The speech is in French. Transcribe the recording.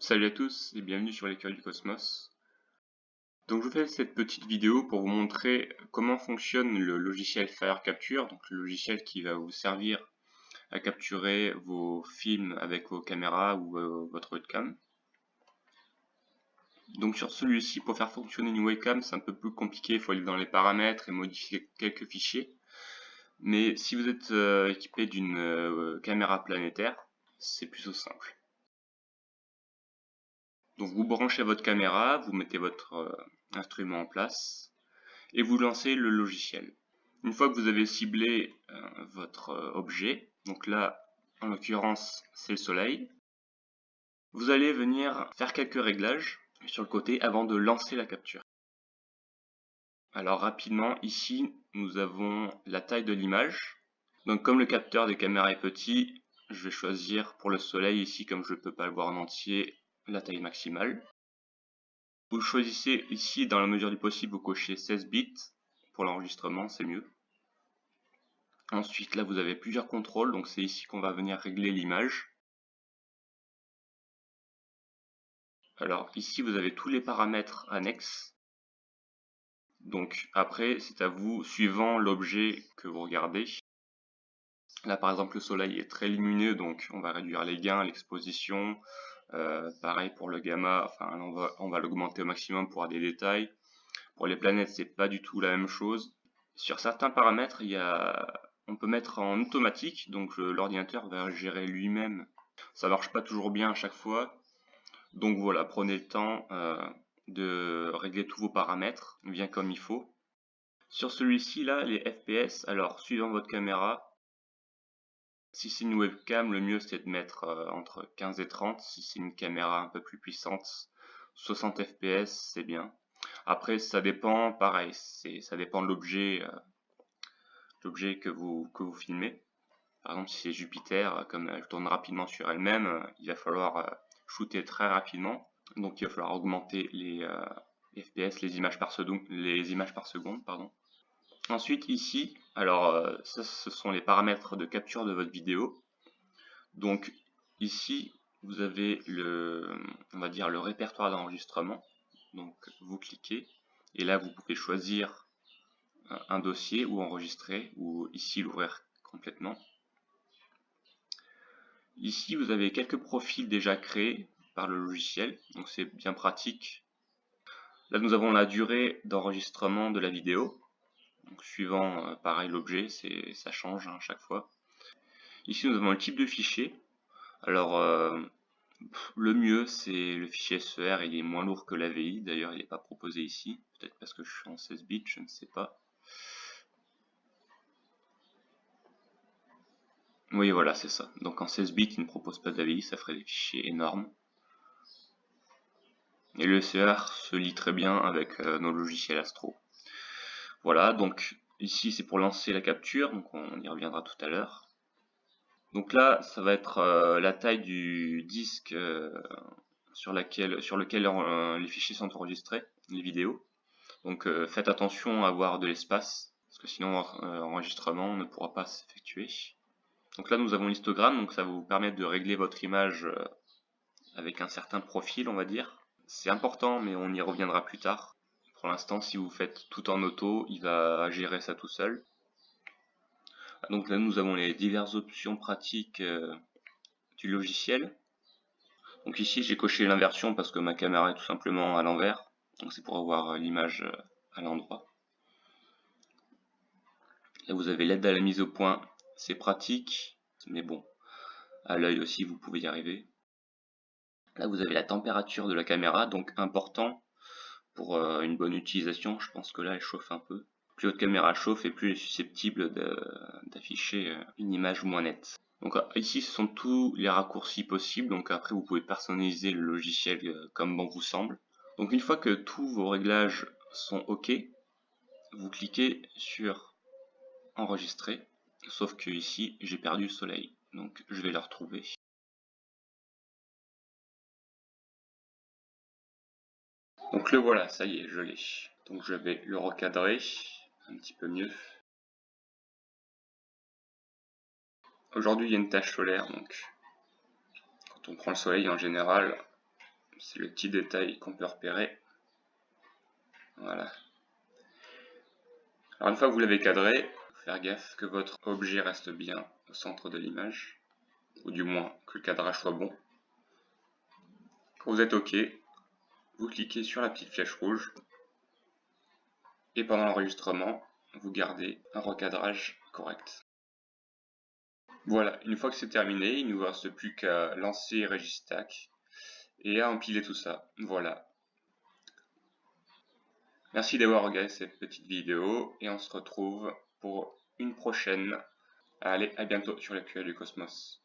Salut à tous et bienvenue sur l'écurie du cosmos. Donc je vous fais cette petite vidéo pour vous montrer comment fonctionne le logiciel FireCapture, donc le logiciel qui va vous servir à capturer vos films avec vos caméras ou votre webcam. Donc sur celui-ci, pour faire fonctionner une webcam, c'est un peu plus compliqué, il faut aller dans les paramètres et modifier quelques fichiers. Mais si vous êtes équipé d'une caméra planétaire, c'est plutôt simple. Donc vous branchez votre caméra, vous mettez votre instrument en place et vous lancez le logiciel. Une fois que vous avez ciblé votre objet, donc là en l'occurrence c'est le soleil, vous allez venir faire quelques réglages sur le côté avant de lancer la capture. Alors rapidement, ici nous avons la taille de l'image. Donc comme le capteur des caméras est petit, je vais choisir pour le soleil ici, comme je ne peux pas le voir en entier, la taille maximale. Vous choisissez ici, dans la mesure du possible, vous cochez 16 bits. Pour l'enregistrement, c'est mieux. Ensuite, là, vous avez plusieurs contrôles. Donc, c'est ici qu'on va venir régler l'image. Alors, ici, vous avez tous les paramètres annexes. Donc, après, c'est à vous, suivant l'objet que vous regardez. Là, par exemple, le soleil est très lumineux, donc on va réduire les gains, l'exposition. Pareil pour le gamma, enfin, on va l'augmenter au maximum pour avoir des détails. Pour les planètes, c'est pas du tout la même chose. Sur certains paramètres, on peut mettre en automatique, donc l'ordinateur va gérer lui-même. Ça marche pas toujours bien à chaque fois. Donc voilà, prenez le temps de régler tous vos paramètres bien comme il faut. Sur celui-ci là, les FPS, alors suivant votre caméra, si c'est une webcam, le mieux c'est de mettre entre 15 et 30. Si c'est une caméra un peu plus puissante, 60 FPS c'est bien. Après ça dépend, pareil, ça dépend de l'objet que vous filmez. Par exemple si c'est Jupiter, comme elle tourne rapidement sur elle-même, il va falloir shooter très rapidement. Donc il va falloir augmenter les FPS, les images par seconde, pardon. Ensuite ici, alors ça ce sont les paramètres de capture de votre vidéo. Donc ici vous avez on va dire le répertoire d'enregistrement. Donc vous cliquez et là vous pouvez choisir un dossier ou enregistrer ou ici l'ouvrir complètement. Ici vous avez quelques profils déjà créés par le logiciel, donc c'est bien pratique. Là nous avons la durée d'enregistrement de la vidéo. Donc, suivant pareil l'objet, ça change à chaque fois. Ici nous avons le type de fichier. Alors le mieux c'est le fichier SER, il est moins lourd que l'AVI, d'ailleurs il n'est pas proposé ici, peut-être parce que je suis en 16 bits, je ne sais pas. Oui voilà c'est ça, donc en 16 bits il ne propose pas d'AVI, ça ferait des fichiers énormes. Et le SER se lit très bien avec nos logiciels Astro. Voilà, donc ici c'est pour lancer la capture, donc on y reviendra tout à l'heure. Donc là, ça va être la taille du disque sur lequel les fichiers sont enregistrés, les vidéos. Donc faites attention à avoir de l'espace, parce que sinon votre enregistrement ne pourra pas s'effectuer. Donc là nous avons l'histogramme, donc ça va vous permettre de régler votre image avec un certain profil, on va dire. C'est important, mais on y reviendra plus tard. Pour l'instant, si vous faites tout en auto, il va gérer ça tout seul. Donc là, nous avons les diverses options pratiques du logiciel. Donc ici, j'ai coché l'inversion parce que ma caméra est tout simplement à l'envers. Donc c'est pour avoir l'image à l'endroit. Là, vous avez l'aide à la mise au point. C'est pratique, mais bon, à l'œil aussi, vous pouvez y arriver. Là, vous avez la température de la caméra, donc important pour une bonne utilisation. Je pense que là, elle chauffe un peu. Plus votre caméra chauffe et plus elle est susceptible d'afficher une image moins nette. Donc ici, ce sont tous les raccourcis possibles. Donc après, vous pouvez personnaliser le logiciel comme bon vous semble. Donc une fois que tous vos réglages sont OK, vous cliquez sur enregistrer. Sauf que ici, j'ai perdu le soleil. Donc je vais le retrouver. Donc le voilà, ça y est, je l'ai. Donc je vais le recadrer un petit peu mieux. Aujourd'hui, il y a une tache solaire, donc quand on prend le soleil en général, C'est le petit détail qu'on peut repérer. Voilà. Alors une fois que vous l'avez cadré, il faut faire gaffe que votre objet reste bien au centre de l'image, ou du moins que le cadrage soit bon. Quand vous êtes OK, vous cliquez sur la petite flèche rouge, et pendant l'enregistrement, vous gardez un recadrage correct. Voilà, une fois que c'est terminé, il ne vous reste plus qu'à lancer Registack et à empiler tout ça. Voilà. Merci d'avoir regardé cette petite vidéo et on se retrouve pour une prochaine. Allez, à bientôt sur l'actuel du Cosmos.